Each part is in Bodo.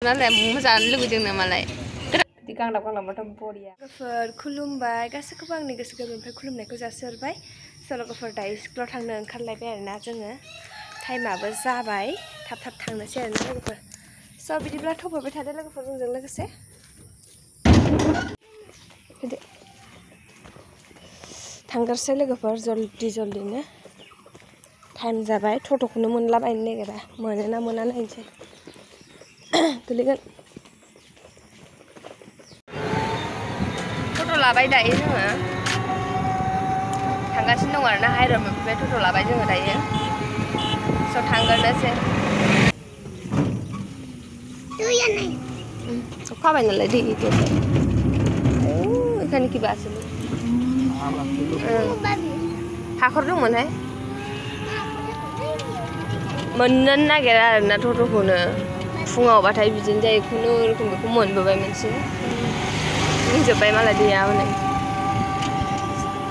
नालाय मोजां लुगैदों नामालाय बिदि गांलाब बरिया लोगोफोर खुलुमबाय गासैखौबो आंनि गोसो गोरबोनिफ्राय खुलुमनायखौ जासिहरबाय लोगोफोर दायो स्कुलाव थांनो ओंखारलायबाय आरोना जोङो टाइमाबो जाबाय थाब थांनोसै आरोना लोगोफोर स' बिदिब्ला थ'फायबाय थादो लोगोफोर जोंजों लोगोसे थांगारसै लोगोफोर जल्दिनो टाइम जाबाय ट'ट'खौनो मोनलाबायनो नागिरा मोनोना मोना नायनोसै गोलैगोन ट'ट' लाबाय दायो जोङो थांगासिनो दं आरोना हायरड मोनफैबाय ट'ट' लाबाय जोङो दायो स' थांगोरनोसै अखा हाबाय नालाय दै देरबाय एखानिखि बासोलै हाखर दंमोनहाय मोननो नागिरा आरोना ट'ट'खौनो फुङावबाथाय बिदिनो जायो खुनुरुखुम बेखौ मोनबोबाय मोनसे बुंजोब्बाय मालाय दैया हनै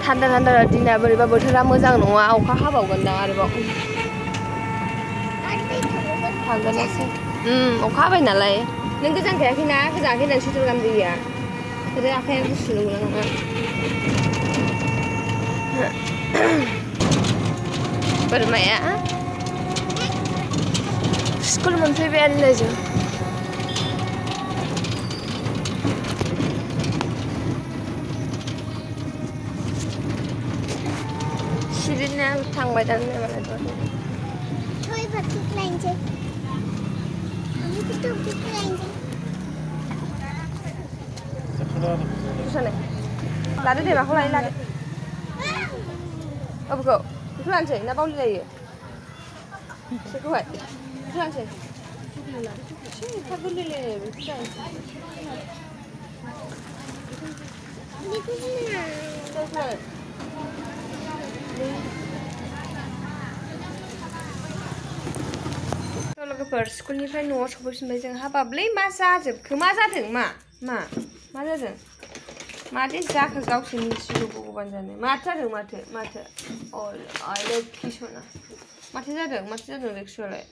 थान्दा दिना बोरैबा बोथोरा मोजां नङा अखा हाबावगोनदां आरोबाव थांगोनसै अखा हाबाय नालाय नों गोजांखायाखैना गोजाङाखै होननानै सुइटार गानबोयैया ओरै आखाइया गुसु नंगौना नङा बोरमाया स्कुल मोनफैबायानो जों सिरिना थांबाय दां मालाय लादो दे माखौ लायो लादो बेखौ लानोसै ना बावलि लायो बिसोरखौहाय बेखौ लानोसै एफा गोरलै बेखौ जानोसै लोगोफोर स्कुलनिफ्राय न'आव सफैफिनबाय जों हाबाबलै मा जाजोबखो मा जादों मा जादों माथो जाखो गावसोर मिथिगौ भगबान जानो माथो जादों माथो लोक्षि सना माथो जादों लोक्षियालाय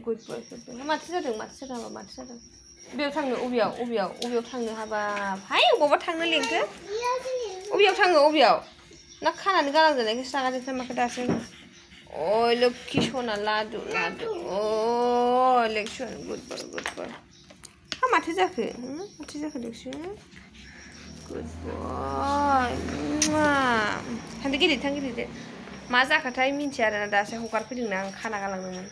गुड बय माथो जादों बबेयाव थांनो अबेयाव थांनो हाबाब हाय अबावबा थांनो लिंखो अबेयाव थाङो ना खानानै गालांजानायखौसो रागा जोंखो माखो दासो लोक्षि सना लादु लोक्षि गुड बय माथो जाखो लोक्षि गुड बय थांदो गेलेदो मा जाखोथाय मिन्थिया आरोना दासो हगारफैदोंना आं खाना गालांदोंमोन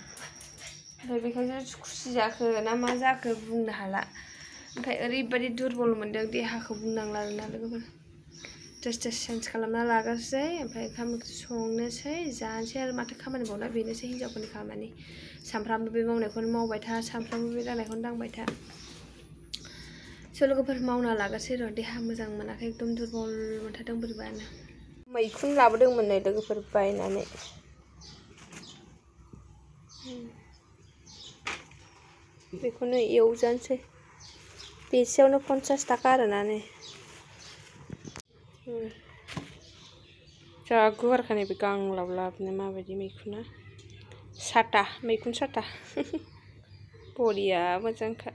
ओमफ्राय बेखायनो खुसि जाखो ना मा जाखो बुंनो हाला ओमफ्राय ओरैबायदि दुरबल मोनदों देहाखौ बुंनांला आरोना लोगोफोर ड्रेस चेन्ज खालामना लागोरसै ओमफ्राय ओंखाम संनोसै जानोसै आरो माथो खामानि बावना बेनोसै हिनजावफोरनि खामानि सानफ्रामबो बे मावनायखौनो मावबाय था सानफ्रामबो बे दांनायखौनो दांबाय था स' लोगोफोर मावना लागोरसै र' देहा मोजां मोनाखै एकदम दुरबल मोनथारदों बोरैबानो मैखुन लाबोदोंमोन नै लोगोफोर बायनानै बेखौनो एवजानोसै बेसेयावनो 50 थाखा आरोना नै जा गुवारखा नैबे गांलाबनो माबायदि मैखुना मैखुन साथा बरिया मोजांखा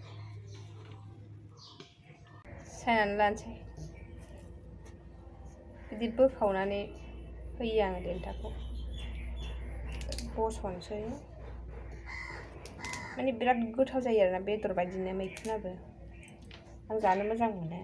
सायनानै लानोसै बिदि बोखावनानै होयो आङो देन्थाखौ बस'नोसै माने बिराद गोथाव जायो आरोना बेदर बायदिनो मैखुनाबो आं जानो मोजां मोनो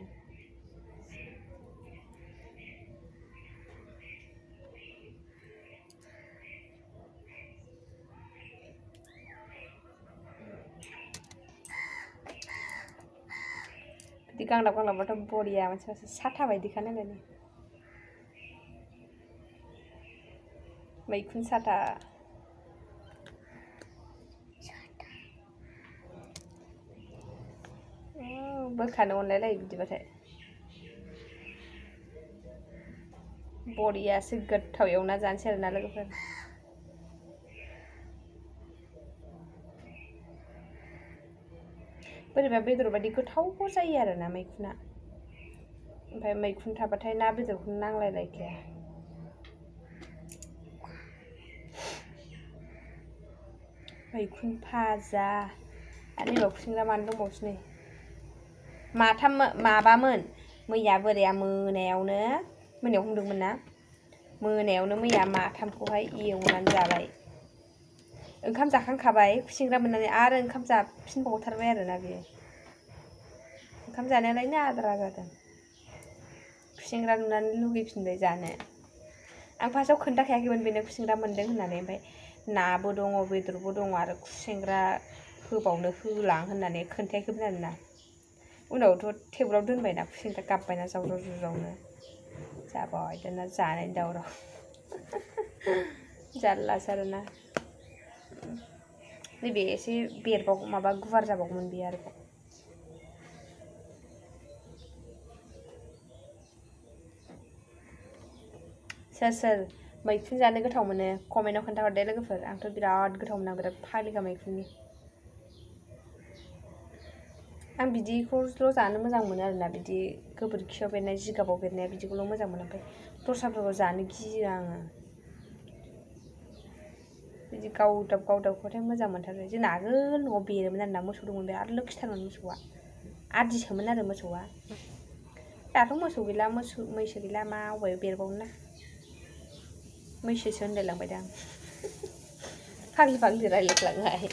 बिदि गांलाबबाथ' बरिया मोनसे साथा बायदिखा नालाय मैखुन साथा बोखानो अनलायलायो बिदिबाथाय बरियासो गोथाव एवना जानोसै आरोना लोगोफोर बोरैबा बेदर बायदि गोथाव जायो आरोना मैखुना ओमफ्राय मैखुन थाबाथाय ना बेदरखौनो नांलायलायखाया मैखुन भाजा आरो नैबाव खुसेंग्रा मानो दंबावसो नै माबामोन मैया बोराया मोनायावनो हमदोंमोन ना मोनायावनो मैया माथामखौहाय एवनानै जाबाय ओंखाम जाखांखाबाय खुसेंग्रा मोननानै आरो ओंखाम जाफिनबावथारबाय आरोना बियो ओंखाम जानायालायनो आद्रा जादों खुसेंग्रा नुनानै लुगैफिनबाय जानो आं फार्स्टआव खोन्थाखायाखैमोन बेनो खुसेंग्रा मोन्दों होननानै ओमफ्राय नाबो दङ बेदरबो दङ आरो खुसेंग्रा होबावनो होलां होननानै खोन्थायाखैमोन आरोना उनावथ' टेबोलाव दोनबायना खुसेंग्रा गाबबायना जावजाव जुजावनो जाबाय दाना जानायनि दावराव जारलासो आरोना नैबे एसे बेरबाव माबा गुवार जाबावगौमोन बेयो आरोबाव सोर मैखुन जानो गोथाव मोनो कमेन्टआव खोन्थाहरदे लोगोफोर आंथ' बिराद गोथाव मोनो आं बिराद फाग्लिखा मैखुननि आं बिदिखौल' जानो मोजां मोनो आरोना बिदि गोबोरखियाव बेरनाय जिगाबाव बेरनाया बिदिखौल' मोजां मोनो ओमफ्राय दस्राफोरखौ जानो गियो आङो बिदि गावदाबखौथाय मोजां मोनथारो जोंना आगोल न'आव बेरोमोन आरोना मोसौ दंमोन बिराद लोखिथारमोन मोसौआ आदिसोमोन आरो मोसौआ दाथ' मोसौ गैला मैसो गैला मा अबेहाय बेरबावनो ना मैसोसो होनलायलांबाय दा आं फाग्लि रायलायफ्लाङोहाय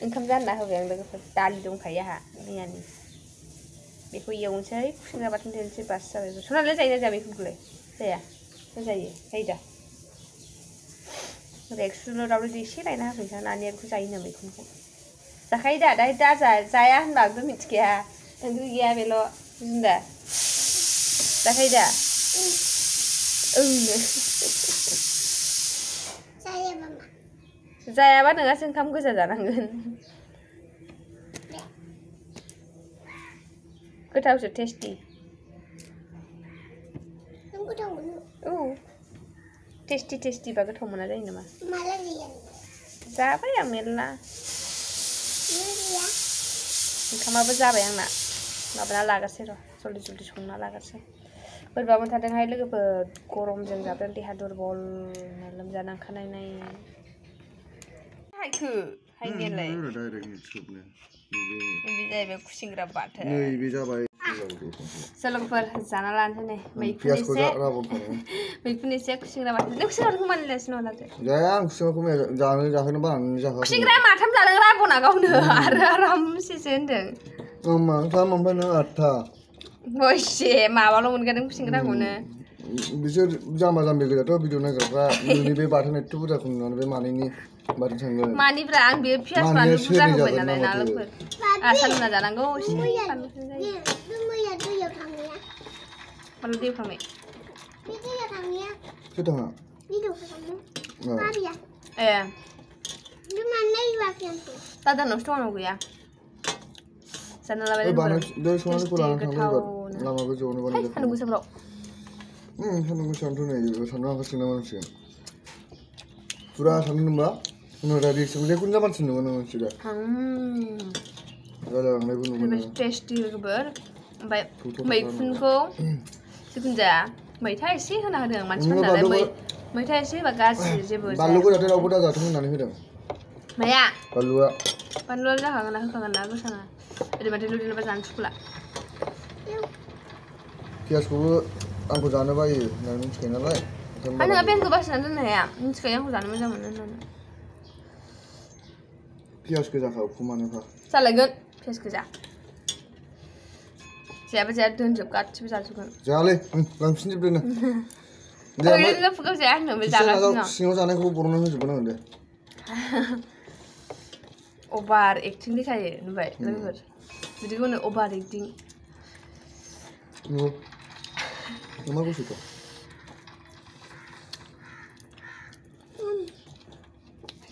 ओंखाम जानना होबाय आं लोगोफोर दालि दंखायो आंहा मैयानि बेखौ एवनोसै खुसेंग्रा बाथोन देनोसै बास जाबाय सनालाय जायोना जाया मैखुनखौलाय जाया जायो दा रेक्सुल' दावदै एसे लायना होफैनोसै नानिया बेखौ जायोनो मैखुनखौ जाखायो दा जाया होनबा आंथ' मिथिखाया ओंख्रि गैया बेल' जुन्दा जाखायो दा ओंनो जायाबा नोंहासो ओंखाम गोजा जानांगोन गोथावसो टेस्टि औ टेस्टि बा गोथाव मोना जायो नामा जाबाय आं मेरला ओंखामाबो जाबाय आंना माबाना लागोरसै र' जल्दि संना लागोरसै बोरैबा मोनथारदोंहाय लोगोफोर गरमजों जाबदों देहा दुरबल लोमजाना ओंखारनाय हायनायालाय बे जाहैबाय खुसेंग्रा बाथोन नैबे जाबाय लोगोफोर जाना लानोसै नै मैखुन एसे खुसेंग्रा बाथोन नों खुसेंग्राखौ मानो लायासै नङा जाया आं खुसेंग्राखौ जाहोनो बानानै जाहोआ खुसेंग्रा माथाम जादों राबना गावनो आरो आरामसेसो होनदों माथाम ओमफ्राय नों 8था बयसे माबाल' मोनगादों खुसेंग्राखौनो बिसोर जाम्बा जाम्बि गोजाथ' भिडिअ नायग्राफ्रा नोंनि बे बाथोन एथ' बुरजाखौ नुनानै बे मानैनि बाथोन थांगोन मानिफ्रा आं बे पियास बानलु बुरजा होबाय नालाय ना लोगोफोर सालुना जानांगौ एसे बानलुजों जायो मैया दैयाव थांनाया माला दैयाव थांनाय बे दैयाव थांनाया सोर थाङा भिडिअ खालामनो मारिया ए बे मानो नायबाखै आंखौ दादानावसो दं आंनाव गैया जाना लाबाय दै संनायखौ लानानै थांबाय लामा गोजौआवनो बानायदों सान्दुं गोसाफ्राव सान्दुं गोसायावथ' नै सान्दुं ओंखारसिगोन मानसिया फुरा सान्दुं दुंबा उनाव रिएक्सन जेखुनु मानसि नुगोन नों मोनसे दा जालांनायबो नुगोन टेस्टि गोबोर ओमफ्राय मैखुनखौ जिखुनु जाया मैथा एसे होना होदों मानसिफोरनालाय मैथा एसे होबा गाज्रि जेबो बानलुखौ जाहाथे रावबो दाजाथों होननानै होदों माया बानलुआ जाखागोन ना होखागोन ना गोसाङा ओरैबाथाय लुदेरबा जानो सुखुला पियासखौबो आंखौ जानो बायो होननानै मिथिखायो नालाय आङो पियासखौ बासिनानै दोननो हाया मिथिखायो आंखौ जानो मोजां मोनो होननानै पियास गोजाखौ खमानोफा जालायगोन पियास गोजा जायाबा जाया दोनजोब गासिबो जाजोबगोन जायालै लांफिनजोबदोनो ओरैनो फुगाव जाया होनदों जागासिनो सिङाव जानायखौ बर'नानै होजोबगोन आं दे अभार एक्टिं देखायो नुबाय लोगोफोर बिदिखौ होनो अभार एक्टिं मा गुसुखौ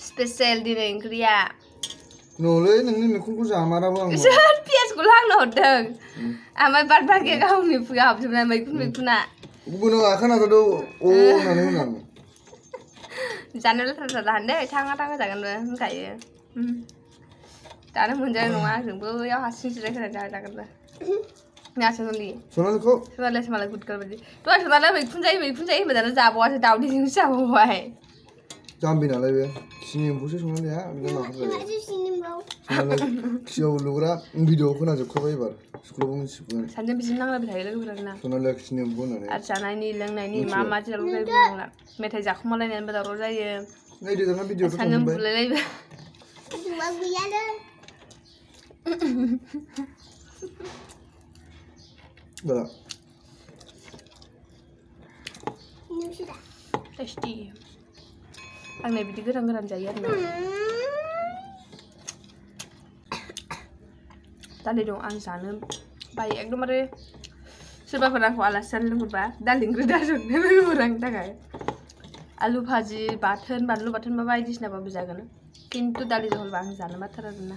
स्पेशल दिनै ओंख्रिया न'लै नोंनि मैखुनखौ जामाराबो आं सोर पियासखौ लांनो हरदों ओमफ्राय बाद बाखि गावनि फुगा हाबजोबनाय मैखुना गुबुन आखानाथ' अ होननानै होनां जानो लेथ्रा जाहानदे थाङा जागोन होनखायो दानो मोनजानाय नङा आंजोंबो बैयाव हारसिं जिरायहोनानै जागोन ना सनालिखौ मालाय गुदगार बायदि दहाय सनालिया मैखुन जायो होनबाय दाना जाबावासो दावदैजोंसो जाबावबाय जाम्बि नालाय बे सिनि एम्फौसो संनानै जाया बिदिनो माखौ जायो खियाव लुग्रा भिडिअ खोनाजोबखाबाय एबार स्कुलावबो मिथिजोबगोन सानजों बिदिनो नांलायबाय थायो लोगोफोरा सनालिया खिनि एम्फौ होननानै आरो जानायनि लोंनायनि मा मा जेराव जायो बुंनांला मेथाइ जाखुमालायनानै दावराव जायो नायदो दाना भिडिअथ' सानजों बुलायलायबाय बारा टेस्टि आंना बिदि गोरान गोरान जायो आरोना दालि दं आं जानो बायो एकदमबारे सोरबाफोर आंखौ आलासि जानो लिंहरबा दालि ओंख्रि दासंनो लिंहरो आंनि थाखाय आलु भाजि बाथोन बानलु बाथोन बा बायदिसिनाबाबो जागोन खिन्थु दालि जहलबा आं जानो बाथारा आरोना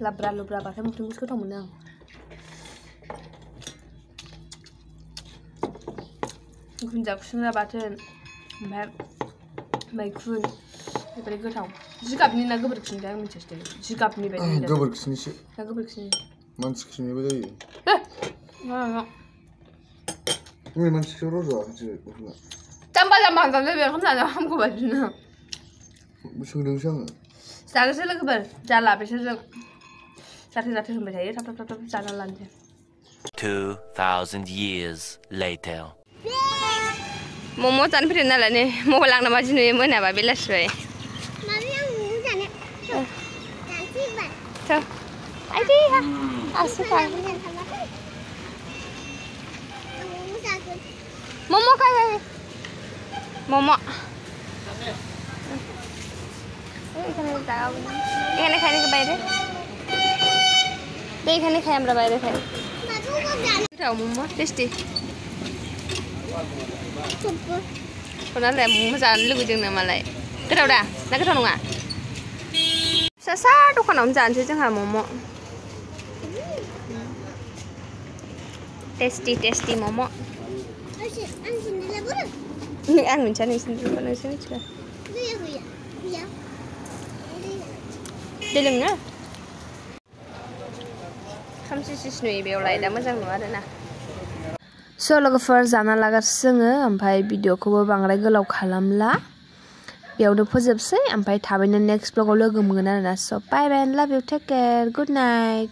लाब्रा लुब्रा बाथोन बुथोनखौसो गोथाव मोनो आं गुनजा खुसेंग्रा बाथोन ओमफ्राय मैखुन बेबायदि गोथाव जिगाबनि ना गोबोरखिनि आं मिथियासै जिगाबनि बायदि गोबोरखिनिसो ना गोबोरखिनि मानसि खिनिबो जायो मा मानसि खियाव रज'आ बेफोरना जाम्बा जाम्बा होनजानो बे ओंखाम जानो हामगौ बायदिनो सोंदोंसो आङो जागोनसै लोगोफोर जाला बिसोरजों जाथे जाथे होनबाय थायो थाब थाब थाब थाब जाना लानोसै 2000 years later मम' जानो फैदों नालाय नै मबाइल आंना मादि नुयो मोनाबा बेलासिबाय मम' खाए मम' এখানে খাই নাকি বাইরে এখানে খাই আমরা বাইরে খাই এটাও মোমো টেস্টি नालाय मम' जानो लुगैदोंनो मालाय गोथाव दा ना गोथाव नङा फिसा दखानावनो जानोसै जोंहा मम' टेस्टि मम' आं मिथिया नोंसिनिखौ नोंसो मिथिगौ दै लोंनो खोमसि नुयो बेयाव लाइटआ मोजां नुवा आरोना स' लोगोफोर जाना लागासिनो जोङो ओमफ्राय भिडिअखौबो बांद्राय गोलाव खालामला बेयावनो फोजोबसै ओमफ्राय थाबैनो नेक्स्ट ब्लगाव लोगो मोनगोन आरोना स' bye bye and love you take care good night